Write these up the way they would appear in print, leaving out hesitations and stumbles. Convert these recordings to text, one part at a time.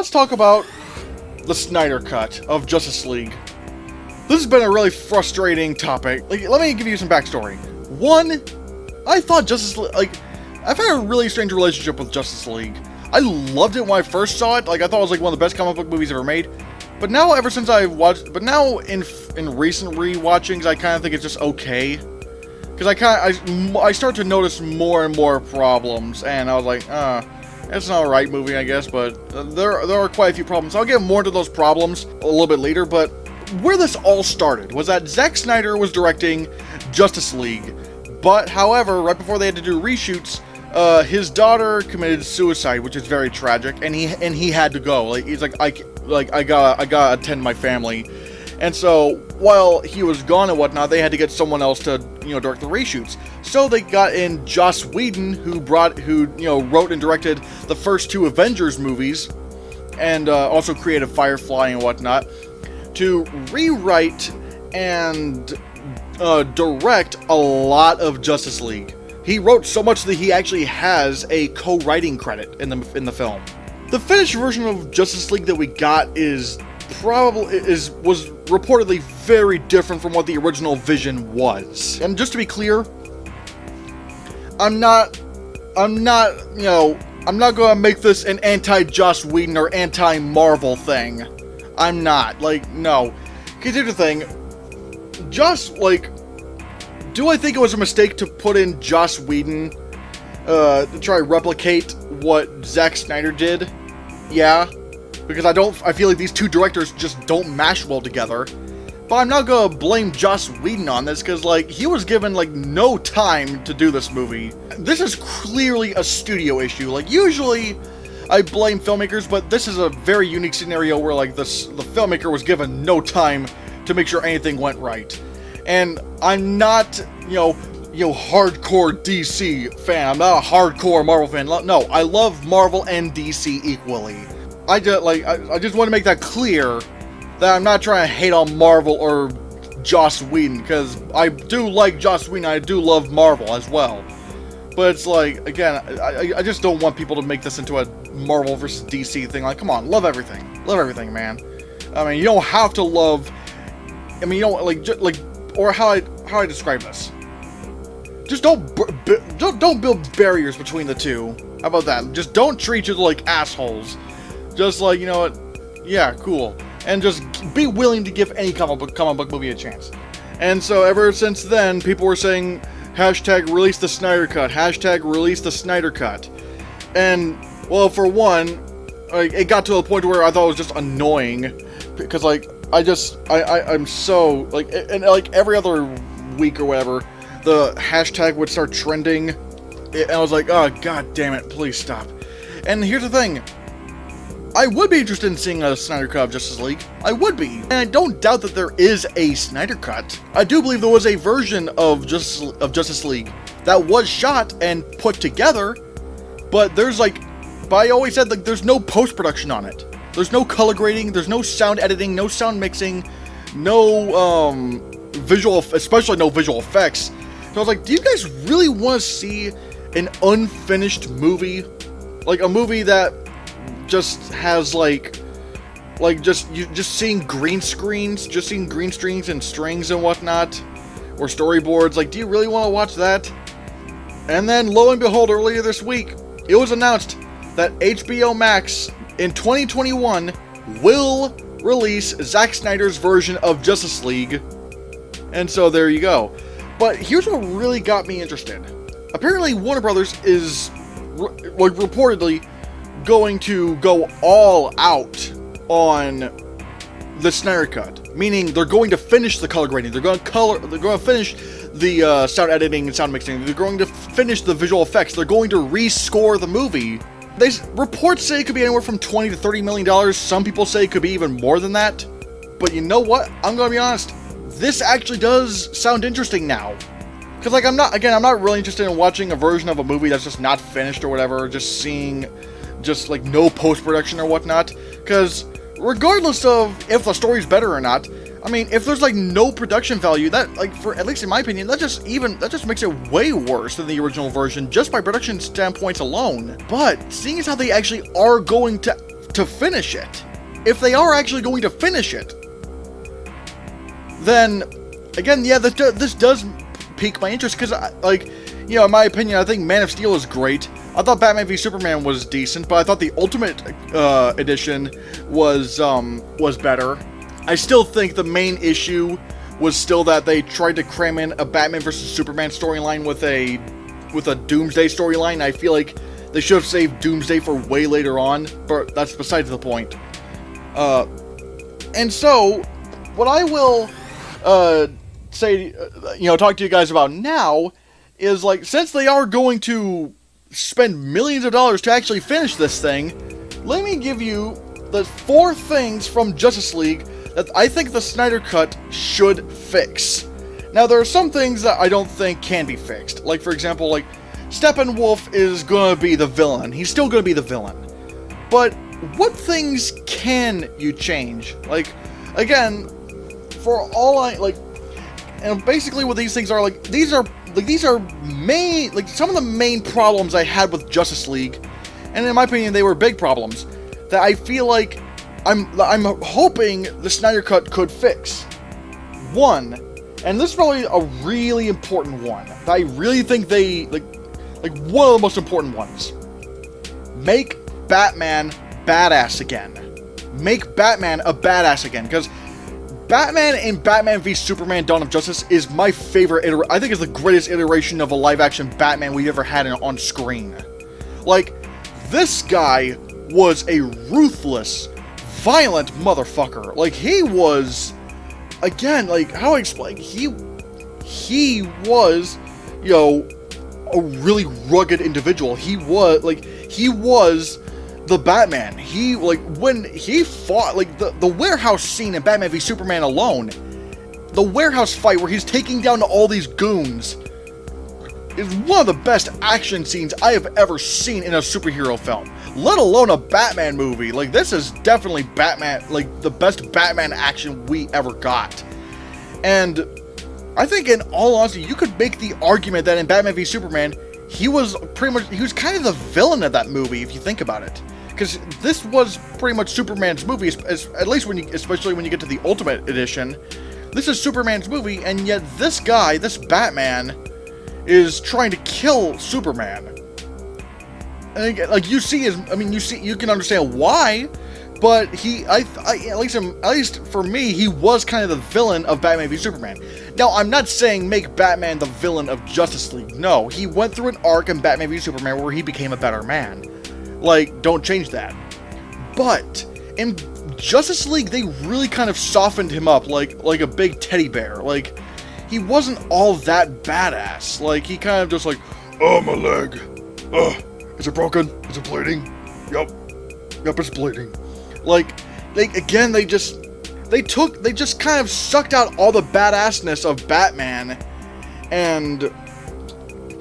let's talk about the Snyder Cut of Justice League. This has been a really frustrating topic. Like, let me give you some backstory. One, I thought Justice League, like, I've had a really strange relationship with Justice League. I loved it when I first saw it. Like, I thought it was like one of the best comic book movies ever made. But now, ever since I watched, but now in recent re-watchings, I kind of think it's just okay. Because I start to notice more and more problems, and I was like, it's an alright movie, I guess, but there are quite a few problems. I'll get more into those problems a little bit later, but where this all started was that Zack Snyder was directing Justice League, but however, right before they had to do reshoots, his daughter committed suicide, which is very tragic, and he had to go. Like, he's like, I gotta attend my family. And so, while he was gone and whatnot, they had to get someone else to, direct the reshoots. So they got in Joss Whedon, who wrote and directed the first two Avengers movies, and also created Firefly and whatnot, to rewrite and direct a lot of Justice League. He wrote so much that he actually has a co-writing credit in the film. The finished version of Justice League that we got was reportedly very different from what the original vision was. And just to be clear, I'm not gonna make this an anti-Joss Whedon or anti-Marvel thing. I'm not. Like, no. Because here's the thing. Do I think it was a mistake to put in Joss Whedon to try to replicate what Zack Snyder did? Yeah. Because I feel like these two directors just don't mash well together. But I'm not gonna blame Joss Whedon on this, because, he was given, no time to do this movie. This is clearly a studio issue. Usually, I blame filmmakers, but this is a very unique scenario where, the filmmaker was given no time to make sure anything went right. And I'm not, hardcore DC fan. I'm not a hardcore Marvel fan. No, I love Marvel and DC equally. I just want to make that clear that I'm not trying to hate on Marvel or Joss Whedon, because I do like Joss Whedon, I do love Marvel as well. But it's again, I just don't want people to make this into a Marvel versus DC thing. Come on, love everything. Love everything, man. I mean, you don't have to love, or how I describe this. Just don't build barriers between the two. How about that? Just don't treat each other like assholes. Just you know what? Yeah, cool. And just be willing to give any comic book movie a chance. And so ever since then, people were saying, hashtag release the Snyder Cut, hashtag release the Snyder Cut. And, well, for one, it got to a point where I thought it was just annoying. Because, I'm so, and every other week or whatever, the hashtag would start trending. And I was like, oh, god damn it, please stop. And here's the thing. I would be interested in seeing a Snyder Cut of Justice League. I would be. And I don't doubt that there is a Snyder Cut. I do believe there was a version of Justice League that was shot and put together, but but I always said, there's no post-production on it. There's no color grading, there's no sound editing, no sound mixing, no, especially no visual effects. So I was like, do you guys really want to see an unfinished movie? A movie that just has just seeing green screens and strings and whatnot, or storyboards. Do you really want to watch that? And then lo and behold, earlier this week, it was announced that HBO Max in 2021 will release Zack Snyder's version of Justice League. And so there you go. But here's what really got me interested. Apparently Warner Brothers is reportedly going to go all out on the Snyder Cut, meaning they're going to finish the color grading, they're going to finish the sound editing and sound mixing, they're going to finish the visual effects, they're going to rescore the movie. Reports say it could be anywhere from $20 to $30 million. Some people say it could be even more than that. But you know what? I'm going to be honest. This actually does sound interesting now. Because I'm not really interested in watching a version of a movie that's just not finished or whatever, just seeing no post-production or whatnot. Because regardless of if the story's better or not, I mean, if there's no production value, that at least in my opinion, that just makes it way worse than the original version just by production standpoints alone. But seeing as how they actually are going to to finish it, if they are actually going to finish it, then, again, yeah, this does pique my interest, because, like, you know, in my opinion, I think Man of Steel is great. I thought Batman v Superman was decent, but I thought the Ultimate Edition was better. I still think the main issue was still that they tried to cram in a Batman vs Superman storyline with a Doomsday storyline. I feel like they should have saved Doomsday for way later on, but that's besides the point. And so, what I will say, you know, talk to you guys about now is, like, since they are going to spend millions of dollars to actually finish this thing, let me give you the 4 things from Justice League that I think the Snyder Cut should fix. Now, there are some things that I don't think can be fixed. Like, for example, like, Steppenwolf is gonna be the villain. He's still gonna be the villain. But what things can you change? Like, again, for all I, like, and basically what these things are, like, these are main, like, some of the main problems I had with Justice League, and in my opinion, they were big problems, that I feel like I'm hoping the Snyder Cut could fix. One, and this is probably a really important one, that I really think they, like one of the most important ones. Make Batman badass again. Make Batman a badass again, because Batman in Batman v Superman Dawn of Justice is my favorite I think it's the greatest iteration of a live-action Batman we've ever had on screen. Like, this guy was a ruthless, violent motherfucker. Like, he was, again, like, how do I explain? He was, you know, a really rugged individual. He was the Batman. He, like, when he fought, like, the warehouse scene in Batman v Superman alone, the warehouse fight where he's taking down all these goons, is one of the best action scenes I have ever seen in a superhero film, let alone a Batman movie. Like, this is definitely Batman, like, the best Batman action we ever got. And I think, in all honesty, you could make the argument that in Batman v Superman, he was kind of the villain of that movie, if you think about it. Because this was pretty much Superman's movie, at least especially when you get to the Ultimate Edition. This is Superman's movie, and yet this guy, this Batman, is trying to kill Superman. And again, like, you can understand why, but at least for me, he was kind of the villain of Batman v Superman. Now, I'm not saying make Batman the villain of Justice League. No, he went through an arc in Batman v Superman where he became a better man. Like, don't change that. But in Justice League, they really kind of softened him up like a big teddy bear. Like, he wasn't all that badass. Like, he kind of just like, oh, my leg. Is it broken? Is it bleeding? Yup, it's bleeding. Like, again, they just kind of sucked out all the badassness of Batman and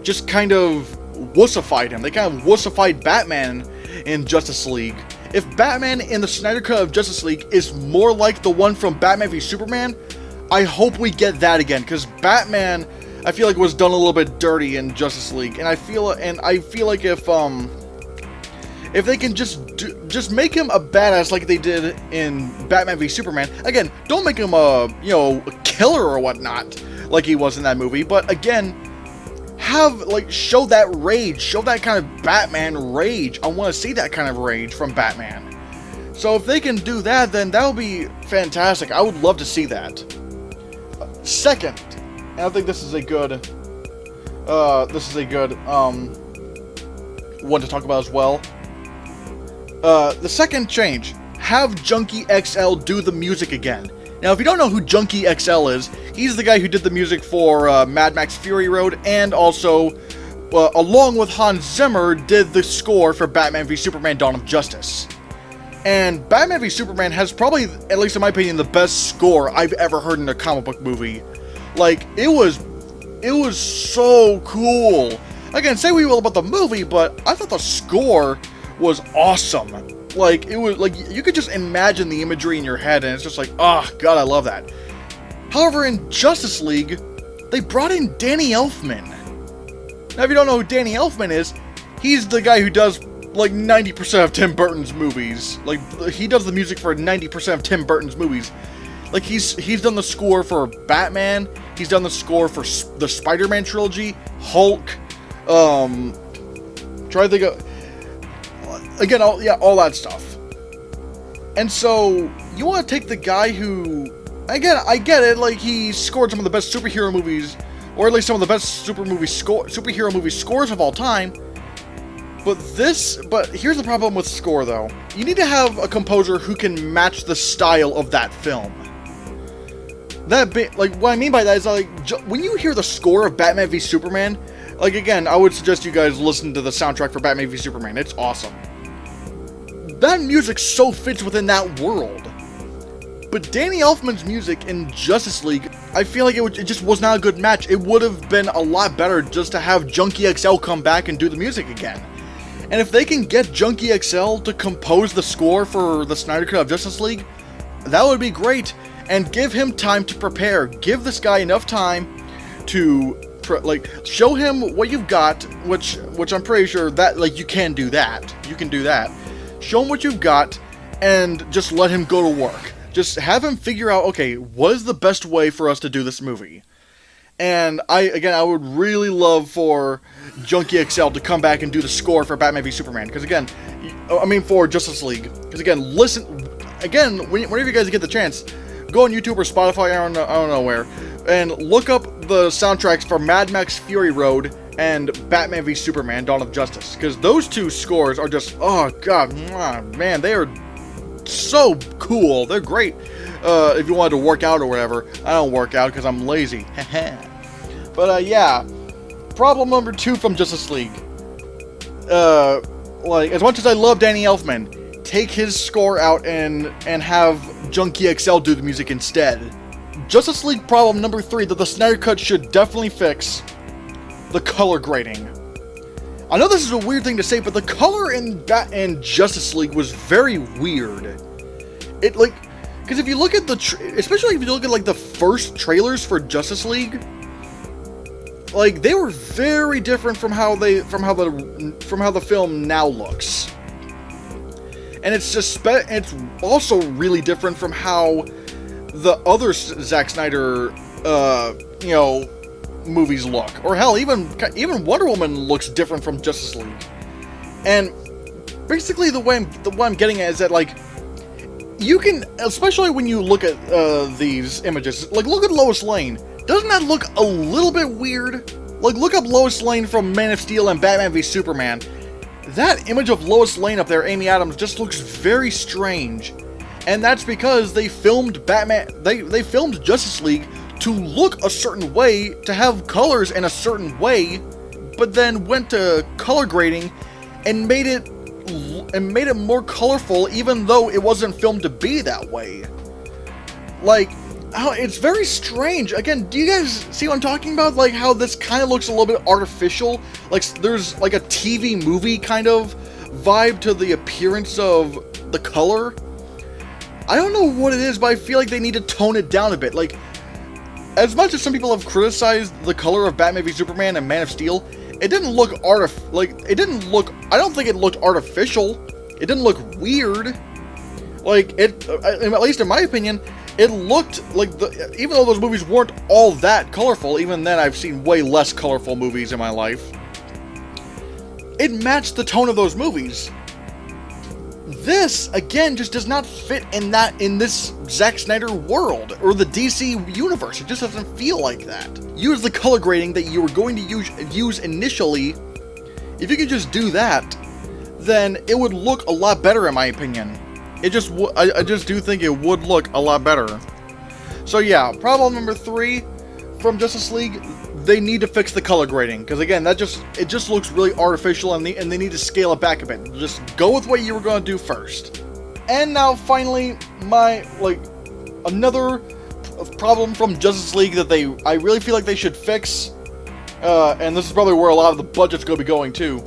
just kind of wussified him. They kind of wussified Batman in Justice League. If Batman in the Snyder Cut of Justice League is more like the one from Batman v Superman, I hope we get that again, because Batman, I feel like, was done a little bit dirty in Justice League, and I feel like if they can just make him a badass like they did in Batman v Superman. Again, don't make him a killer or whatnot like he was in that movie, but again, show that rage, show that kind of Batman rage. I want to see that kind of rage from Batman. So if they can do that, then that would be fantastic. I would love to see that. Second, and I think this is a good one to talk about as well. The second change, have Junkie XL do the music again. Now, if you don't know who Junkie XL is, he's the guy who did the music for Mad Max Fury Road, and also, along with Hans Zimmer, did the score for Batman v Superman Dawn of Justice. And Batman v Superman has probably, at least in my opinion, the best score I've ever heard in a comic book movie. Like, it was so cool. Again, say what you will about the movie, but I thought the score was awesome. Like, it was, like, you could just imagine the imagery in your head, and it's just like, oh, God, I love that. However, in Justice League, they brought in Danny Elfman. Now, if you don't know who Danny Elfman is, he's the guy who does like 90% of Tim Burton's movies. Like, he does the music for 90% of Tim Burton's movies. Like, he's done the score for Batman. He's done the score for the Spider-Man trilogy, Hulk. Try to think of again, all that stuff. And so you want to take the guy who, again, I get it. Like, he scored some of the best superhero movies, or at least some of the best superhero movie scores of all time. But here's the problem with score, though. You need to have a composer who can match the style of that film. Like, what I mean by that is, like, when you hear the score of Batman v Superman, like, again, I would suggest you guys listen to the soundtrack for Batman v Superman. It's awesome. That music so fits within that world. But Danny Elfman's music in Justice League, I feel like it just was not a good match. It would have been a lot better just to have Junkie XL come back and do the music again. And if they can get Junkie XL to compose the score for the Snyder Cut of Justice League, that would be great. And give him time to prepare. Give this guy enough time to, like, show him what you've got, which I'm pretty sure that, like, you can do that. You can do that. Show him what you've got, and just let him go to work. Just have him figure out, okay, what is the best way for us to do this movie? And I would really love for Junkie XL to come back and do the score for Batman v Superman. Because again, for Justice League. Because again, whenever you guys get the chance, go on YouTube or Spotify, I don't know where, and look up the soundtracks for Mad Max Fury Road and Batman v Superman: Dawn of Justice. Because those two scores are just, oh god, man, they are so cool. They're great. If you wanted to work out or whatever. I don't work out because I'm lazy. But yeah. Problem number 2 from Justice League. Like, as much as I love Danny Elfman, take his score out and have Junkie XL do the music instead. Justice League problem number 3 that the Snyder Cut should definitely fix: the color grading. I know this is a weird thing to say, but the color in Justice League was very weird. It, like, because if you look at especially if you look at, like, the first trailers for Justice League, like, they were very different from how the film now looks. And it's also really different from how the other Zack Snyder, movies look. Or hell, even Wonder Woman looks different from Justice League. And basically the way I'm getting at is that, like, you can, especially when you look at these images, like, look at Lois Lane. Doesn't that look a little bit weird? Like, look up Lois Lane from Man of Steel and Batman v Superman. That image of Lois Lane up there, Amy Adams, just looks very strange. And that's because they filmed they filmed Justice League to look a certain way, to have colors in a certain way, but then went to color grading and made it more colorful, even though it wasn't filmed to be that way. Like, it's very strange. Again, do you guys see what I'm talking about? Like, how this kind of looks a little bit artificial. Like, there's like a TV movie kind of vibe to the appearance of the color. I don't know what it is, but I feel like they need to tone it down a bit. Like, as much as some people have criticized the color of Batman v Superman and Man of Steel, it didn't look I don't think it looked artificial. It didn't look weird. Like, at least in my opinion, it looked like, even though those movies weren't all that colorful, even then I've seen way less colorful movies in my life, it matched the tone of those movies. This, again, just does not fit in this Zack Snyder world, or the DC universe. It just doesn't feel like that. Use the color grading that you were going to use initially. If you could just do that, then it would look a lot better, in my opinion. I just do think it would look a lot better. So yeah, problem number 3 from Justice League: they need to fix the color grading, because again, it just looks really artificial, and they need to scale it back a bit. Just go with what you were going to do first. And now finally, another problem from Justice League that I really feel like they should fix, and this is probably where a lot of the budget's going to be going too.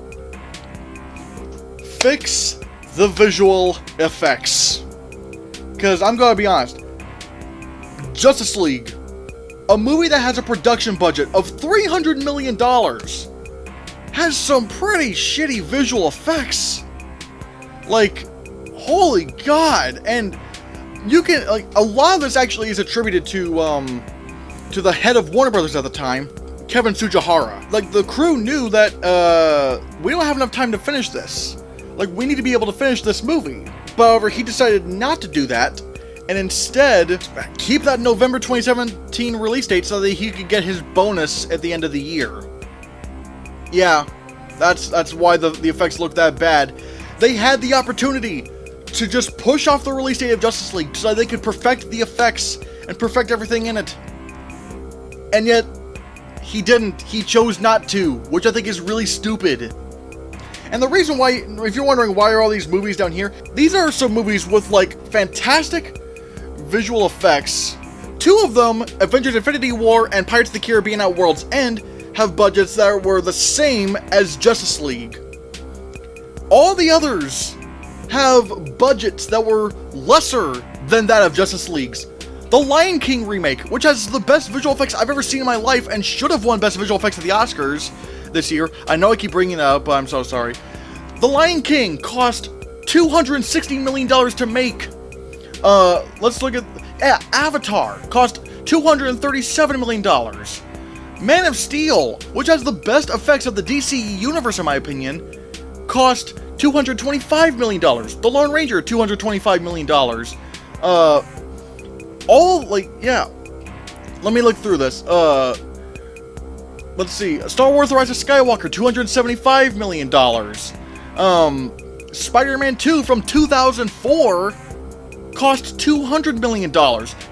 Fix the visual effects. Because I'm going to be honest, Justice League, a movie that has a production budget of $300 million, has some pretty shitty visual effects. Like, holy God! And you can, like, a lot of this actually is attributed to the head of Warner Brothers at the time, Kevin Tsujihara. Like, the crew knew that, we don't have enough time to finish this. Like, we need to be able to finish this movie. But, however, he decided not to do that, and instead keep that November 2017 release date so that he could get his bonus at the end of the year. Yeah, that's why the effects look that bad. They had the opportunity to just push off the release date of Justice League so that they could perfect the effects and perfect everything in it. And yet, he didn't. He chose not to, which I think is really stupid. And the reason why, if you're wondering why are all these movies down here, these are some movies with, like, fantastic visual effects. Two of them, Avengers Infinity War and Pirates of the Caribbean at World's End, have budgets that were the same as Justice League. All the others have budgets that were lesser than that of Justice League's. The Lion King remake, which has the best visual effects I've ever seen in my life and should have won Best Visual Effects at the Oscars this year. I know I keep bringing it up, but I'm so sorry. The Lion King cost $260 million to make. Let's look at... Avatar cost $237 million. Man of Steel, which has the best effects of the DC universe in my opinion, cost $225 million. The Lone Ranger, $225 million. Let me look through this. Let's see. Star Wars The Rise of Skywalker, $275 million. Spider-Man 2 from 2004 cost $200 million.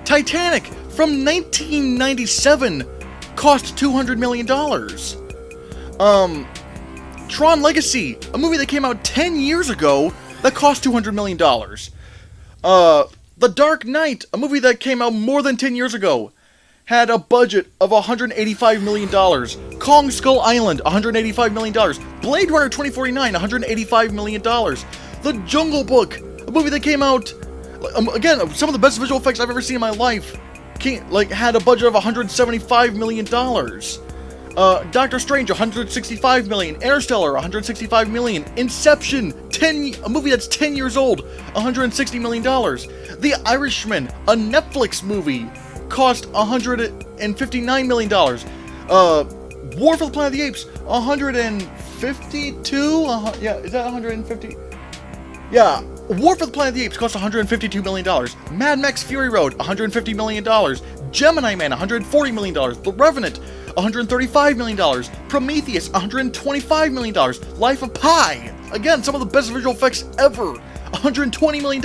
Titanic from 1997 cost $200 million. Tron Legacy, a movie that came out 10 years ago that cost $200 million. The Dark Knight, a movie that came out more than 10 years ago, had a budget of $185 million. Kong Skull Island, $185 million. Blade Runner 2049, $185 million. The Jungle Book, a movie that came out, again, some of the best visual effects I've ever seen in my life, had a budget of $175 million. Doctor Strange, $165 million. Interstellar, $165 million. Inception, a movie that's 10 years old, $160 million. The Irishman, a Netflix movie, cost $159 million. War for the Planet of the Apes, 152? Is that 150? Yeah, War for the Planet of the Apes cost $152 million. Mad Max Fury Road, $150 million. Gemini Man, $140 million. The Revenant, $135 million. Prometheus, $125 million. Life of Pi, again, some of the best visual effects ever, $120 million.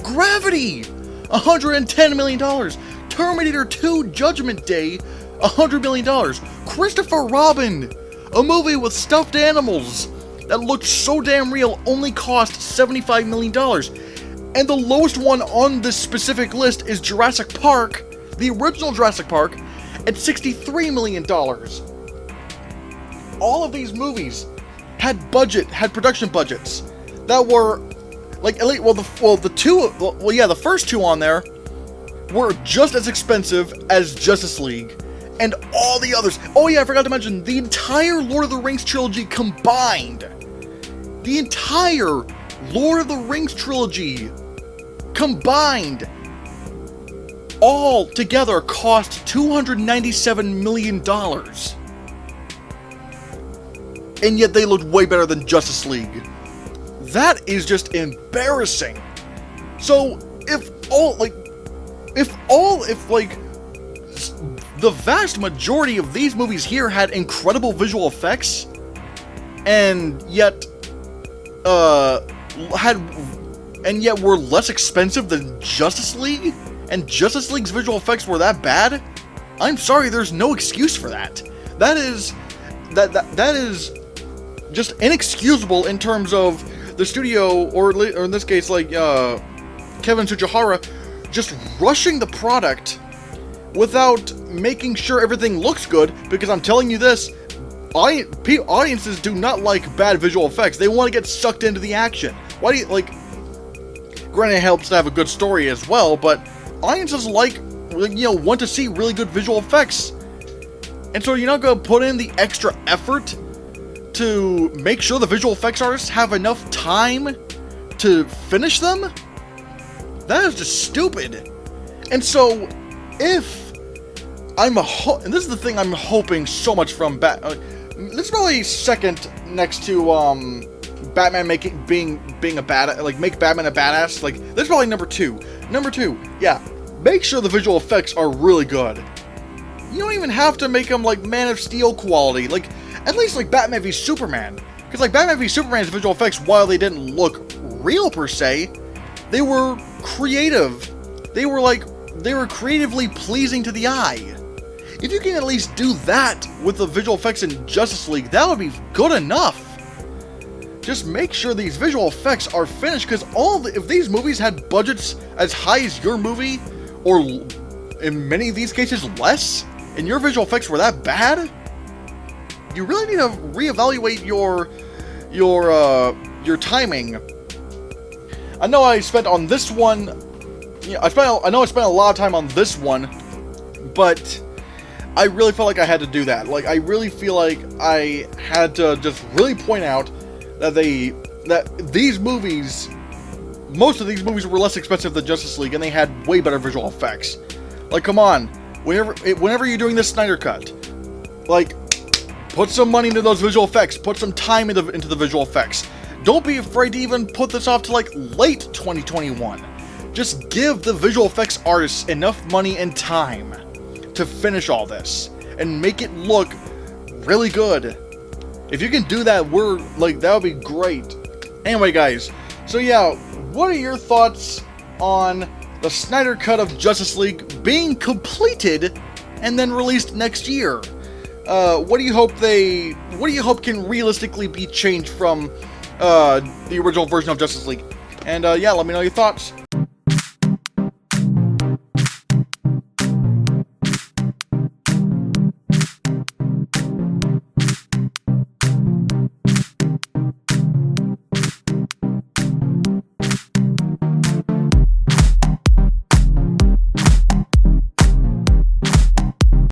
Gravity, $110 million. Terminator 2 Judgment Day, $100 million. Christopher Robin, a movie with stuffed animals that looked so damn real, only cost $75 million. And the lowest one on this specific list is Jurassic Park, the original Jurassic Park, at $63 million. All of these movies had production budgets that were, the first two on there were just as expensive as Justice League, and all the others. Oh yeah, I forgot to mention, the entire Lord of the Rings trilogy combined. The entire Lord of the Rings trilogy combined, all together, cost $297 million. And yet they looked way better than Justice League. That is just embarrassing. So, if the vast majority of these movies here had incredible visual effects, and yet were less expensive than Justice League, and Justice League's visual effects were that bad, I'm sorry, there's no excuse for that. That is just inexcusable in terms of the studio, or in this case, Kevin Tsujihara, just rushing the product without making sure everything looks good, because I'm telling you this, audiences do not like bad visual effects. They want to get sucked into the action. Why do you, granted it helps to have a good story as well, but audiences want to see really good visual effects. And so you're not going to put in the extra effort to make sure the visual effects artists have enough time to finish them? That is just stupid. And so, if and this is the thing I'm hoping so much from this is probably second next to Batman being a bad, like, make Batman a badass. Like, this is probably number two. Number two, yeah, make sure the visual effects are really good. You don't even have to make them like Man of Steel quality. Like, at least like Batman v Superman. Because like Batman v Superman's visual effects, while they didn't look real per se, they were creative. They were creatively pleasing to the eye. If you can at least do that with the visual effects in Justice League, that would be good enough. Just make sure these visual effects are finished, because if these movies had budgets as high as your movie, or in many of these cases less, and your visual effects were that bad, you really need to reevaluate your timing. I know I spent on this one. I know I spent a lot of time on this one, but I really felt like I had to do that. Like, I really feel like I had to just really point out that these movies, most of these movies were less expensive than Justice League, and they had way better visual effects. Like, come on, whenever you're doing this Snyder Cut, like, put some money into those visual effects, put some time into the visual effects. Don't be afraid to even put this off to like late 2021. Just give the visual effects artists enough money and time to finish all this and make it look really good. If you can do that, that would be great. Anyway, guys, so yeah, what are your thoughts on the Snyder Cut of Justice League being completed and then released next year? What do you hope can realistically be changed from the original version of Justice League? And yeah, let me know your thoughts.